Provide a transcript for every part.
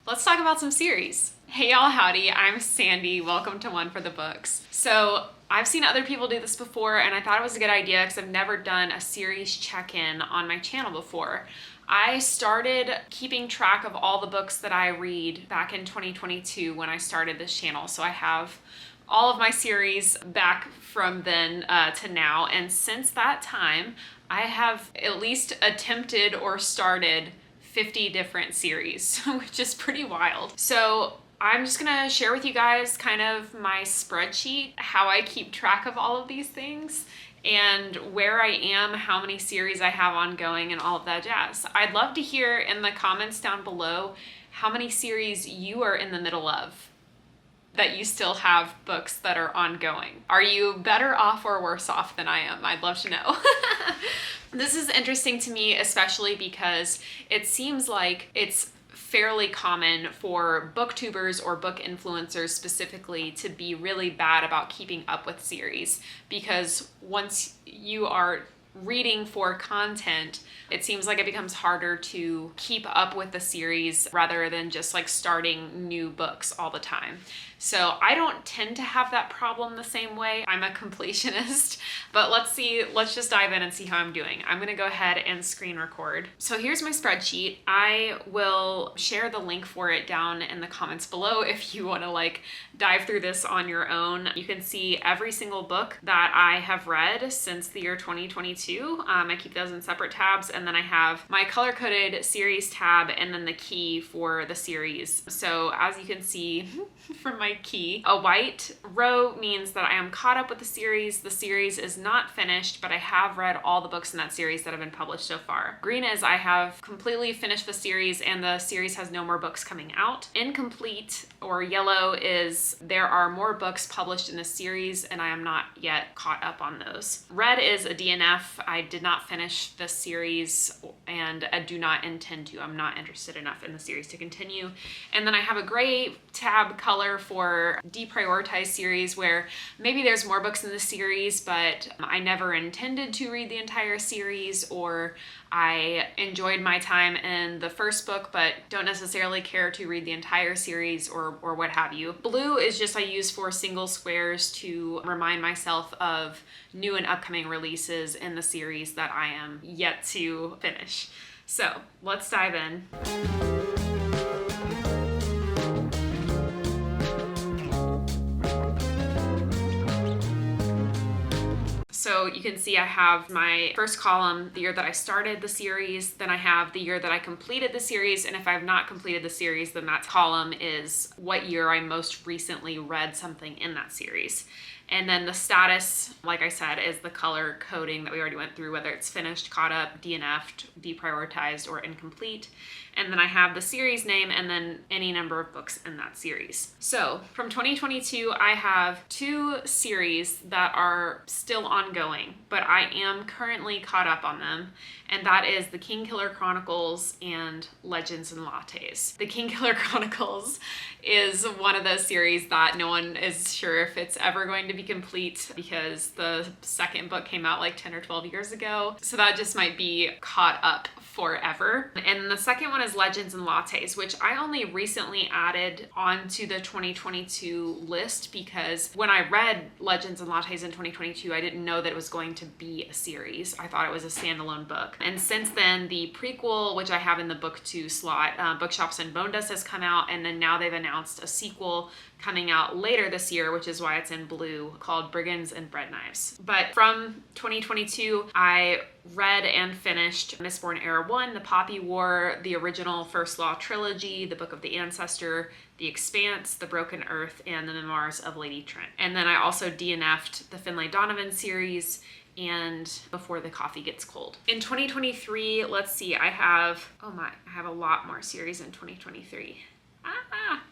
let's talk about some series. Hey y'all, howdy, I'm Sandy. Welcome to One for the Books. So I've seen other people do this before and I thought it was a good idea because I've never done a series check-in on my channel before. I started keeping track of all the books that I read back in 2022 when I started this channel. So I have all of my series back from then to now. And since that time, I have at least attempted or started 50 different series, which is pretty wild. So I'm just gonna share with you guys kind of my spreadsheet, how I keep track of all of these things, and where I am, how many series I have ongoing, and all of that jazz. I'd love to hear in the comments down below how many series you are in the middle of, that you still have books that are ongoing. Are you better off or worse off than I am? I'd love to know. This is interesting to me, especially because it seems like it's fairly common for booktubers or book influencers specifically to be really bad about keeping up with series, because once you are reading for content, it seems like it becomes harder to keep up with the series rather than just like starting new books all the time. So I don't tend to have that problem the same way. I'm a completionist, but let's just dive in and see how I'm doing. I'm gonna go ahead and screen record. So here's my spreadsheet. I will share the link for it down in the comments below if you wanna like dive through this on your own. You can see every single book that I have read since the year 2022. I keep those in separate tabs, and then I have my color-coded series tab and then the key for the series. So as you can see from my key, a white row means that I am caught up with the series. The series is not finished, but I have read all the books in that series that have been published so far. Green is I have completely finished the series and the series has no more books coming out. Incomplete, or yellow, is there are more books published in the series and I am not yet caught up on those. Red is a DNF. I did not finish the series and I do not intend to. I'm not interested enough in the series to continue. And then I have a gray tab color for deprioritized series, where maybe there's more books in the series, but I never intended to read the entire series, or I enjoyed my time in the first book but don't necessarily care to read the entire series, or what have you. Blue is just I use for single squares to remind myself of new and upcoming releases in the series that I am yet to finish. So let's dive in. So you can see I have my first column, the year that I started the series, then I have the year that I completed the series, and if I've not completed the series, then that column is what year I most recently read something in that series. And then the status, like I said, is the color coding that we already went through, whether it's finished, caught up, DNF'd, deprioritized, or incomplete. And then I have the series name and then any number of books in that series. So from 2022, I have 2 series that are still ongoing, but I am currently caught up on them. And that is the Kingkiller Chronicles and Legends and Lattes. The Kingkiller Chronicles is one of those series that no one is sure if it's ever going to be complete, because the second book came out like 10 or 12 years ago. So that just might be caught up forever. And the second one is Legends and Lattes, which I only recently added onto the 2022 list, because when I read Legends and Lattes in 2022, I didn't know that it was going to be a series. I thought it was a standalone book. And since then, the prequel, which I have in the book 2 slot, Bookshops and Bone Dust, has come out, and then now they've announced a sequel coming out later this year, which is why it's in blue, called Brigands and Bread Knives. But from 2022, I read and finished Mistborn Era 1, The Poppy War, the original First Law trilogy, The Book of the Ancestor, The Expanse, The Broken Earth, and The Memoirs of Lady Trent. And then I also DNF'd the Finlay Donovan series and Before the Coffee Gets Cold. In 2023, let's see, I have a lot more series in 2023.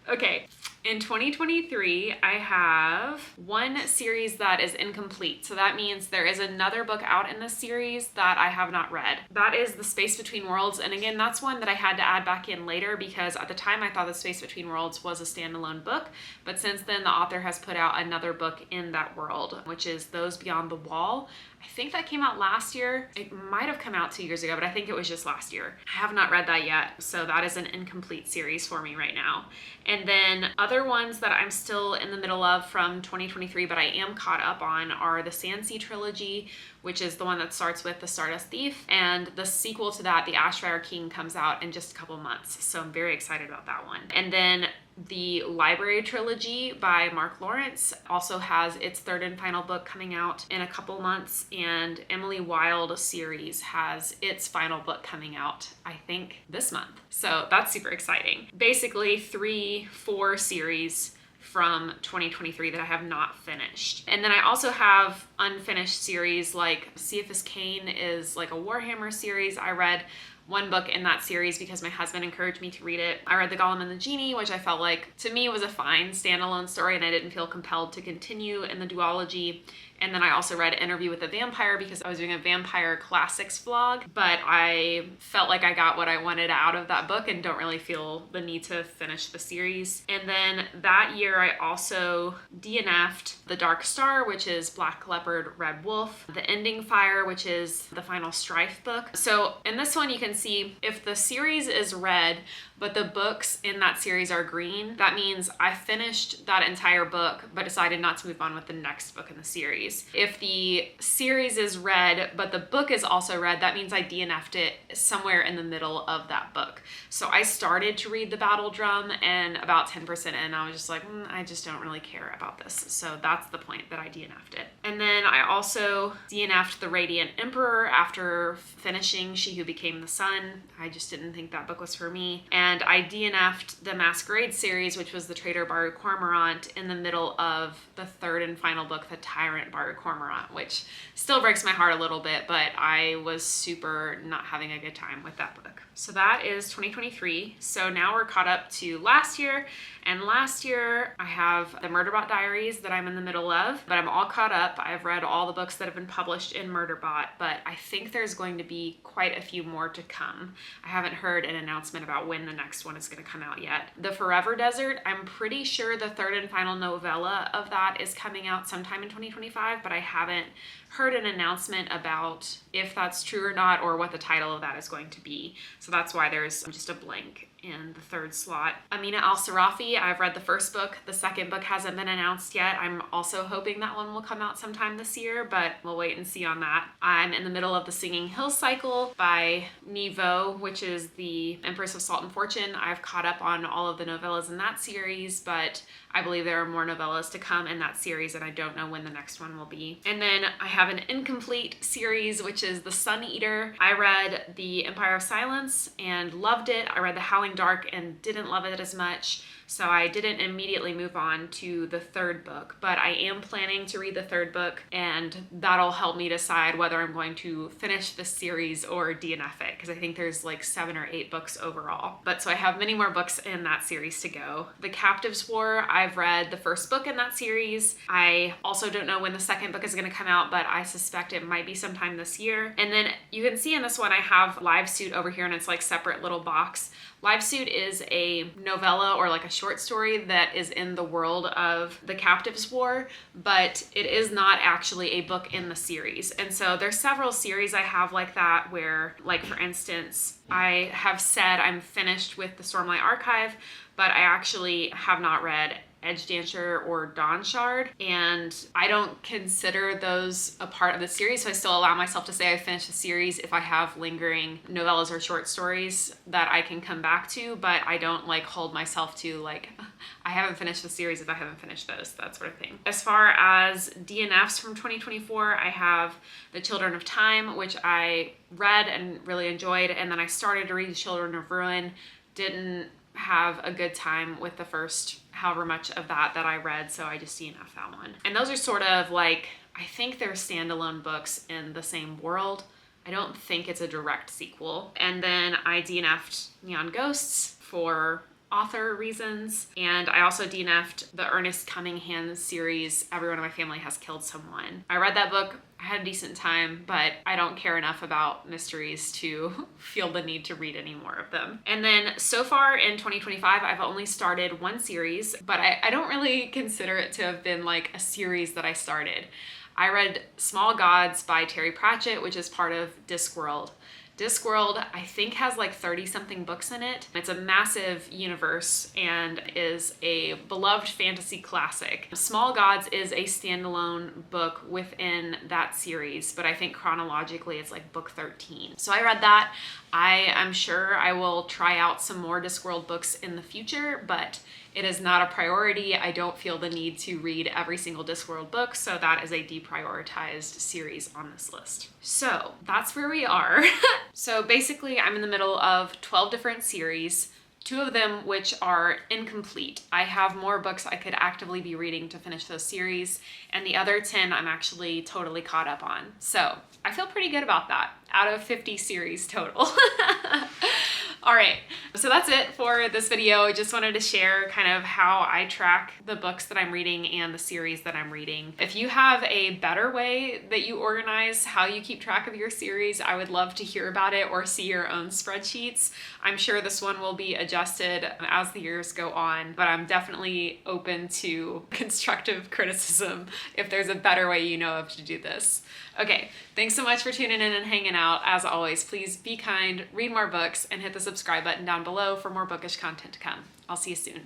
Okay. In 2023, I have 1 series that is incomplete. So that means there is another book out in this series that I have not read. That is The Space Between Worlds. And again, that's one that I had to add back in later, because at the time I thought The Space Between Worlds was a standalone book. But since then, the author has put out another book in that world, which is Those Beyond the Wall. I I think that came out last year. It might have come out 2 years ago, but I think it was just last year. I have not read that yet, so that is an incomplete series for me right now. And then other ones that I'm still in the middle of from 2023, but I am caught up on, are the Sandsea trilogy, which is the one that starts with The Stardust Thief, and the sequel to that, The Ashfire King, comes out in just a couple months, so I'm very excited about that one. And then the Library trilogy by Mark Lawrence also has its third and final book coming out in a couple months, and Emily Wilde series has its final book coming out, I think, this month. So that's super exciting. Basically 3-4 series from 2023 that I have not finished. And then I also have unfinished series, like Cephas Cain is like a Warhammer series. I read one book in that series because my husband encouraged me to read it. I read The Golem and the Genie, which I felt like, to me, was a fine standalone story, and I didn't feel compelled to continue in the duology. And then I also read Interview with a Vampire because I was doing a vampire classics vlog, but I felt like I got what I wanted out of that book and don't really feel the need to finish the series. And then that year I also DNF'd The Dark Star, which is Black Leopard, Red Wolf, The Ending Fire, which is the final Strife book. So in this one you can see if the series is red, but the books in that series are green, that means I finished that entire book but decided not to move on with the next book in the series. If the series is red, but the book is also red, that means I DNF'd it somewhere in the middle of that book. So I started to read The Battle Drum, and about 10% in, I was just like, I just don't really care about this. So that's the point that I DNF'd it. And then I also DNF'd The Radiant Emperor after finishing She Who Became the Sun. I just didn't think that book was for me. And I DNF'd the Masquerade series, which was The Traitor Baru Cormorant, in the middle of the third and final book, The Tyrant Baru Cormorant, which still breaks my heart a little bit, but I was super not having a good time with that book. So that is 2023. So now we're caught up to last year. And last year I have the Murderbot Diaries that I'm in the middle of, but I'm all caught up. I've read all the books that have been published in Murderbot, but I think there's going to be quite a few more to come. I haven't heard an announcement about when the next one is going to come out yet. The Forever Desert, I'm pretty sure the third and final novella of that is coming out sometime in 2025, but I haven't heard an announcement about if that's true or not, or what the title of that is going to be. So that's why there's just a blank in the third slot. Amina Al-Sarafi, I've read the first book. The second book hasn't been announced yet. I'm also hoping that one will come out sometime this year, but we'll wait and see on that. I'm in the middle of the Singing Hills cycle by Niveau, which is the Empress of Salt and Fortune. I've caught up on all of the novellas in that series, but I believe there are more novellas to come in that series, and I don't know when the next one will be. And then I have an incomplete series, which is The Sun Eater. I read The Empire of Silence and loved it. I read The Howling Dark and didn't love it as much, so I didn't immediately move on to the third book, but I am planning to read the third book, and that'll help me decide whether I'm going to finish the series or DNF it, because I think there's like 7 or 8 books overall. But so I have many more books in that series to go. The Captives War, I've read the first book in that series. I also don't know when the second book is going to come out, but I suspect it might be sometime this year. And then you can see in this one I have Live Suit over here, and it's like separate little box. Live Suit is a novella or like a short story that is in the world of the Captives War, but it is not actually a book in the series. And so there's several series I have like that where, like for instance, I have said I'm finished with the Stormlight Archive, but I actually have not read Edge Dancer or Dawn Shard, and I don't consider those a part of the series, so I still allow myself to say I finished the series if I have lingering novellas or short stories that I can come back to, but I don't like hold myself to like, I haven't finished the series if I haven't finished those, that sort of thing. As far as DNFs from 2024, I have The Children of Time, which I read and really enjoyed, and then I started to read The Children of Ruin, didn't have a good time with the first however much of that I read, so I just DNF'd that one. And those are sort of like, I think they're standalone books in the same world. I don't think it's a direct sequel. And then I DNF'd Neon Ghosts for author reasons, and I also DNF'd the Ernest Cunningham series, Everyone in My Family Has Killed Someone. I read that book, I had a decent time, but I don't care enough about mysteries to feel the need to read any more of them. And then so far in 2025, I've only started one series, but I don't really consider it to have been like a series that I started. I read Small Gods by Terry Pratchett, which is part of Discworld. Discworld, I think, has like 30-something books in it. It's a massive universe and is a beloved fantasy classic. Small Gods is a standalone book within that series, but I think chronologically it's like book 13. So I read that. I am sure I will try out some more Discworld books in the future, but it is not a priority. I don't feel the need to read every single Discworld book, so that is a deprioritized series on this list. So that's where we are. So basically, I'm in the middle of 12 different series, 2 of them which are incomplete. I have more books I could actively be reading to finish those series, and the other 10 I'm actually totally caught up on. So I feel pretty good about that, out of 50 series total. All right, so that's it for this video. Just wanted to share kind of how I track the books that I'm reading and the series that I'm reading. If you have a better way that you organize how you keep track of your series, I would love to hear about it or see your own spreadsheets. I'm sure this one will be adjusted as the years go on, but I'm definitely open to constructive criticism if there's a better way you know of to do this. Okay, thanks so much for tuning in and hanging out. As always, please be kind, read more books, and hit the subscribe button down below for more bookish content to come. I'll see you soon.